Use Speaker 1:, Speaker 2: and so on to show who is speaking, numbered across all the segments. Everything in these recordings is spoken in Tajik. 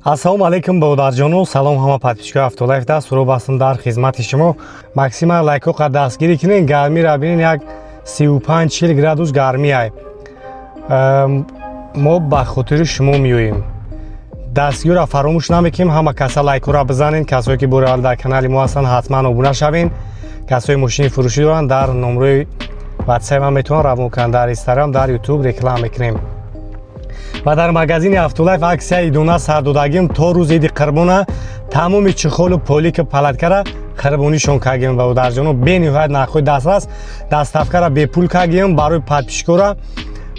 Speaker 1: ассалому алайкум боварҷону, салом ҳама подписчикои Автолайф даст сурӯ бастам дар хизмати шумо. Максима лайкоқа дастгирӣ кинед, гармиро бинед, як 35-40 градус гармиай. мо ба хотири шумо меоем. Дастгирро фаромӯш намекунем, ҳама каса лайкора бизанед. Касое ки бори аввал дар канали мо ҳастанд, ҳатман обуна шавед. Касои мошини фурӯшӣ доранд, дар номерои ватсап ҳам метавонанд равон кунанд, дар Инстаграм, дар Ютуб реклама мекунем. ва дар магазини Автолайф аксияи идона сар додагим то рӯзи иди қурбона тамоми чихолу полика палаткара қурбонишон кардем ва дарҷоно бениҳоят нархҳои дастрас дастафкара бепул кардем. барои подписчикора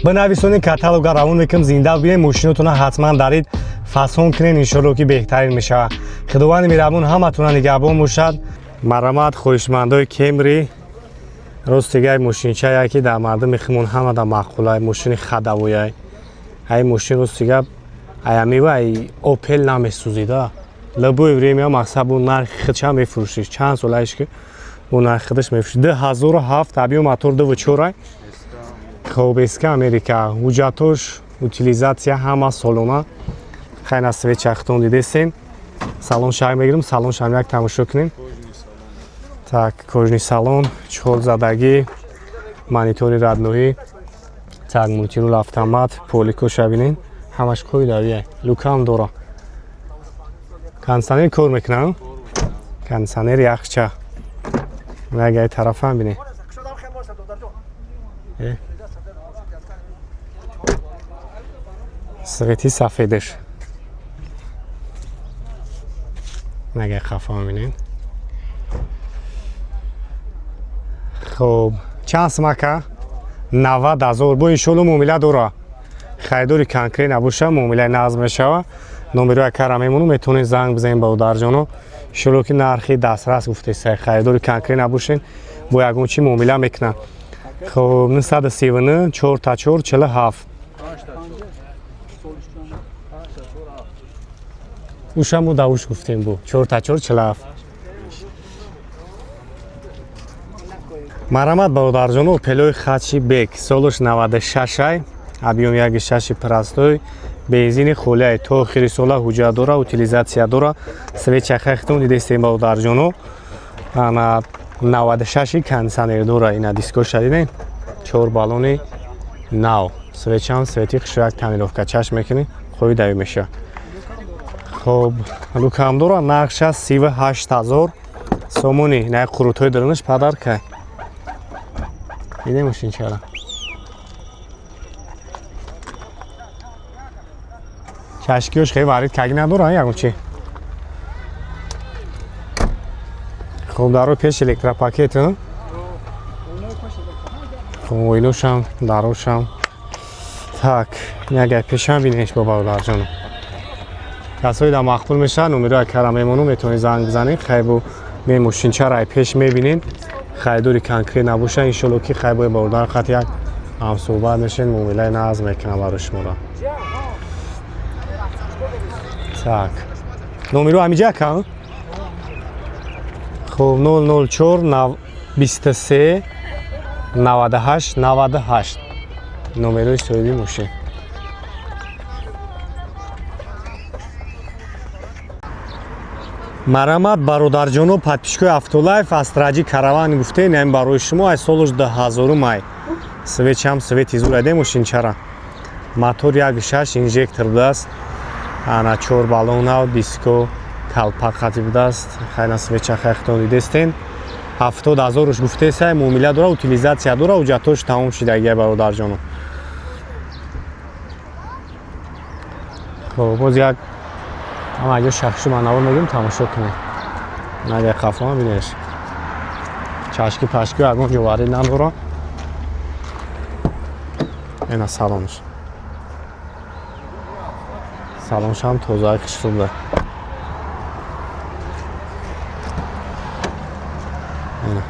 Speaker 1: бинависонед, каталога равон мекунем, зинда бинед, мошинотона ҳатман дарид фасон кунед, иншоалло ки беҳтарин мешавад. худованди меҳрабон ҳаматона нигаҳбон бошад. марамат хоҳишмандои Кемри, ростигай мошинчае ки дар мардуми химон ҳамада маъқулай, мошини хадавояй. ай мошин ростига аямива ай Opel намесӯзида. Лабои время мақсад бу нархи хидша мефурӯшиш. Чанд солаиш ки бу нархи хидаш мефурӯшиш. 2007 абиё мотор 2.4 хоб эска Америка. ҳуҷҷатош утилизатсия ҳама солона. хайна свеча хитон дидесен. салон шарм мегирем, салон шарм як тамошо кунем. Так, кожни салон, 4 задагӣ, монитори радноӣ. Так, мультирул автомат, полико шабинен, ҳамаш қоидави, лукам дора. Кондиционер кор мекунад? Кондиционер яхча. Нагай тарафам бинед. свети сафедаш. Нагай хафам бинед. Хоб, чанд смака? 90,000 бо иншоалло муомила дора. хайдори конкрет набоша, муомилаи назм мешава. номерои кара мемону, метавонед занг бизанед ба ударҷоно. иншоалло ки нархи дастрас гуфтесай. хайдори конкрет набошен, бо ягон чи муомила мекунад. хоб 939 4 47. ушаму давуш гуфтем бо 4 47. марамат бародарҷоно, пелои хачи бек солош 96 абиём 1.6 простой бензини холияй то охири сола ҳуҷҷат дора, утилизатсия дора. свеча хахтон дидестем бародарҷоно, ана 96 кондиционер дора. ина дискош шадидем, 4 балони нав, свечам свети хишояк тамировка чашм мекунем, қоидави меша. хоб, лукам дора, нақша 38000 сомони. ина қурутҳои дарунаш падарка دیدیم ماشین چرا چشکیوش خیلی وارد کگی نداره یکم چی خب دارو پیش الکترا پاکت خب ویلوش هم داروش هم تاک نگه پیش هم بینیش با برادر جانو کسایی در مقبول میشن نمیره کرم میمونو میتونی زنگ بزنید خیلی می ماشین چرا پیش میبینید хайдори конкрет набоша. иншоалло ки хайбои бародар хат як ҳам суҳбат мешен, муомилаи назм мекунам барои шуморо. так номеро ҳамиҷа кам хуб 004 23 98 98 номерои соҳиби мошин. марамат бародарҷоно, подписчикои Автолайф астраҷи караван гуфтен ям барои шумо. ай солош 2000 май свечам свети зураде мошинчара мотор 1.6 инжектор будаст. ана 4 балонав диско калпак хати будаст. хайна свеча хахтон дидестен 70000 гуфтесай. муомила дора, утилизатсия дора, ҳуҷҷатош тамом шидагия бародарҷоно. хоб боз як ама аҷо шахшу манавор мегим тамошо кунем. наге хафа бинеш чашки пашки ягон ҷоварӣ надора. ина салонш ҳам тозаи хишрубда. ина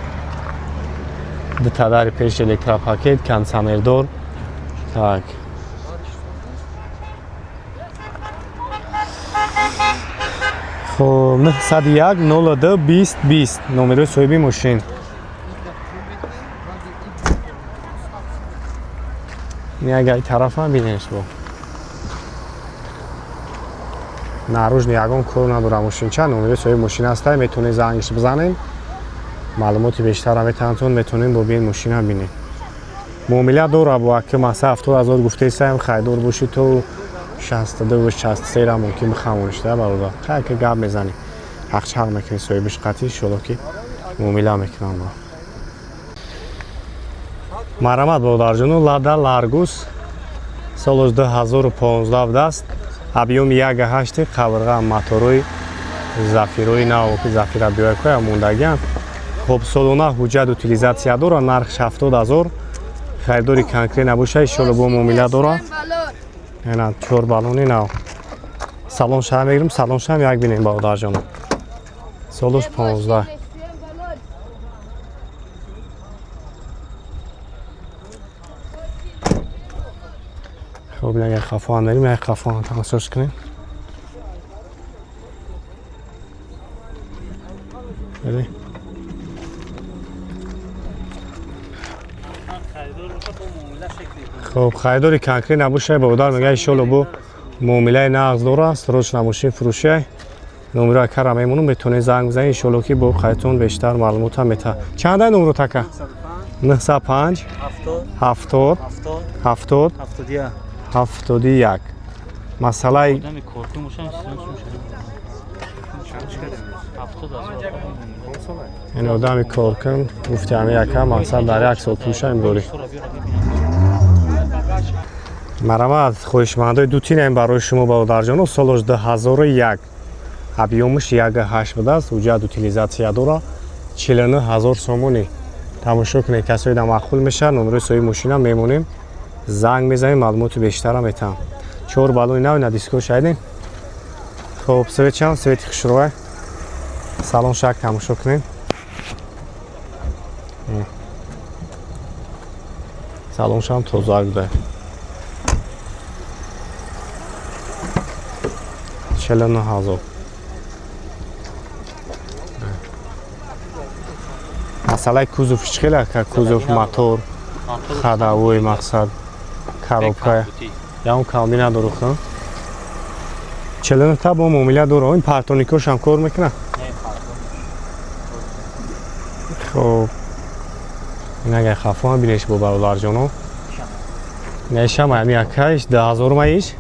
Speaker 1: дутадари пеш электропакет, кондиционердор. так хоб 901 02 20 20 номерои соҳиби мошин. ягай тарафам бинеш бо наружни ягон кор надора мошинча номери соҳиби мошина ҳастай метавонед зангиш бизанем маълумоти бештара метавонтон метавонем бо бин мошина бинем муомила дора бо аки маса 70000 гуфтесаем хайдор боши то 62 63 ра мумкин бихамонишда бародар қайка гап мезанем ҳақчақ мекунем соҳибиш қатӣ иншоалло ки муомила мекунам ба марамат бодарҷону лада ларгус соли 2015 будаст объёми 1.8 қабрға моторои зафирои нав ки зафира биёякоя мондагиам хоб солона ҳуҷҷат утилизатсия дора нарх 70000 хайдори конкрет набоша иншоалло бо муомила дора ина 4 балони нав салон шаҳр мегирем салон шаҳр як бинем бодарҷону солиш 15 خب اگر خفان داریم یک خفان تماشاش کنیم بله خب خریداری کنکری نباشه بودار میگه انشالله بو معامله نقض داره است روش نماشین فروشی نمره کار میمونم بتونه زنگ بزنید انشالله که با خریدتون بیشتر معلومات هم میده چند نمره تکه 905 70 70 71 مسئله این آدم کار کن گفتی همه یک هم مثلا در یک سال پوشه این داری مرامت خوشمندای دو تین برای شما بودرجانو سالش 2001 объёмиш 1.8 буд аст ҳуҷҷат утилизатсия дора 49000 сомонӣ тамошо кунед касои да махул меша номерои соҳиби мошина мемонем занг мезанем маълумоти бештара метавам 4 балони нав на диско шайдем хоб светчам свети хушрӯя салон шак тамошо кунем салоншам тоза буда 49000 масъалаи кузовиш чӣ хел ака кузов мотор хадавои мақсад коробка яон калми надору хон 49 бо муомила дора ин партоникошам кор мекунад хоб ин агар хафоам бинеш бо бародарҷоно нешам ами акаиш 10000 маиш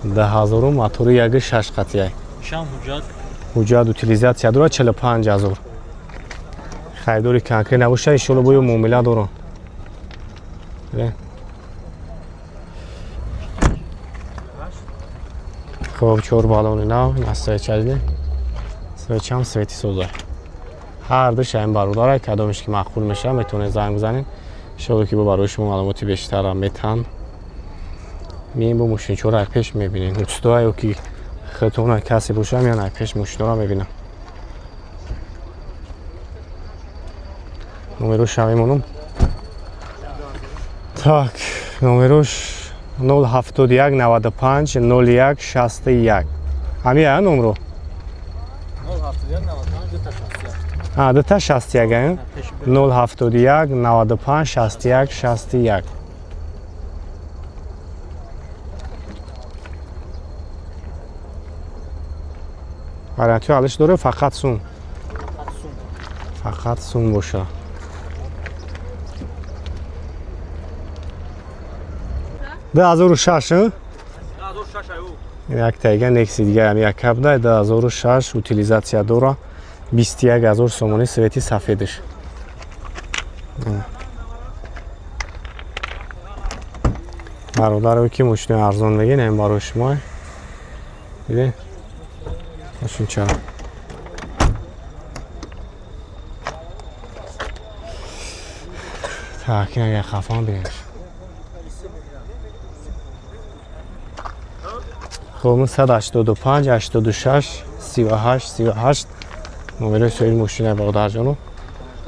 Speaker 1: 10000 мотори 1.6 қатия ҳуҷҷат утилизатсия дора 45000 хайдори конкрет набоша иншоалло бо муомила дорам хоб 4 балони нав насвечади свечам свети соза ҳар ду шаим бародарай кадомиш ки мақбул меша метавонед занг бизанед иншоалло ки бо барои шумо маълумоти бештара метаҳам меем бо мошинчора як пеш мебинем устуа ё ки хитона касе боша меан як пеш мошинора мебинам номерош мемонам так номерош 071 95 01 61 ҳамин номеро 2 61 071 95 61 61 варианти ҳалиш дора фақат сум боша ده‌هزار یک تایگه نکسی دیگه هم یک کپ ده 2006 утилизация داره 21000 сомони свети сафедиш бародаро ки мошини арзон мегин ин барои шумо диде мошинча так ин агар хафон бинеш خب 185 86 38 38 номерои соҳиби мошина бодарҷону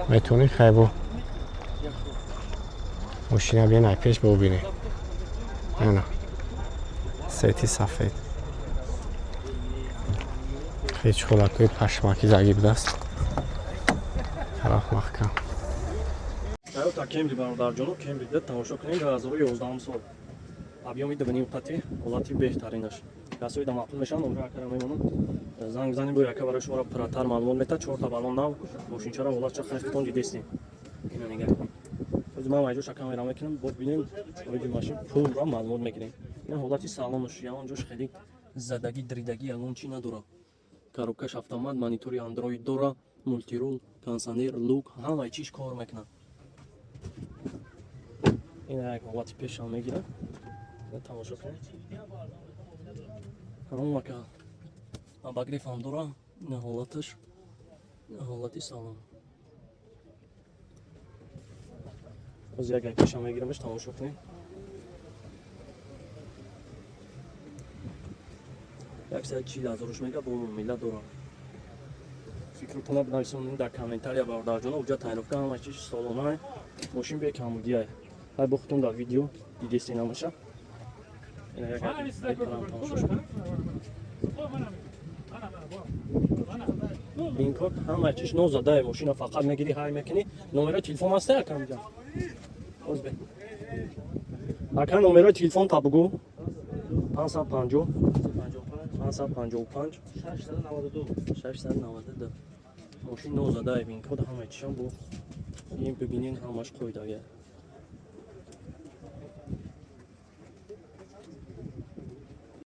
Speaker 1: метавонед хай бо мошина биен ай пеш бобинед ана сети сафед ҳеҷ холакои пашмаки заги будааст тараф маҳкам
Speaker 2: Toyota Camry бодарҷону Camry-да тамошо кунед 2011 сол объёми 2.5 ҳолати беҳтаринаш کسایی که معقول میشن اونجا اکر میمونن زنگ بزنیم روی اکر برای شما را پراتر معلومات میده 4 تا بالون نو ماشین چرا ولات چه خفتون دیدستیم اینو نگاه کن از ما وایجو شکم میرم میکنم بود ببینیم ویدیو ماشین پول را معلومات میگیریم این حالتی سالانش یا اونجاش خیلی زدگی دریدگی الان چی نداره коробкаш автомат монитори андроид дора мультирул кондиционер лук ҳамаи чиш кор мекунад ин як ҳолати пешам мегирад тамошо кунед ҳамака абагрифам дора ин ҳолаташ ҳолати салон оз як пешам мегирамш тамошо кунед яксад 40,000 мега бо милла дора фикртона бинависонед дар комментария бародарҷона уҷа тайинёфта ҳама чиз солона мошин бе камудия ҳай бо худтон дар видео дидести намаша ин кор ҳама чиз нозадаи мошина фақат мегири ҳай мекунӣ номерои телефон аста якам ҷа озбе ака номерои телефон табугу 550 555 692 ماشین نوزده این کد همه چیشان بود این ببینین همش قوی داگه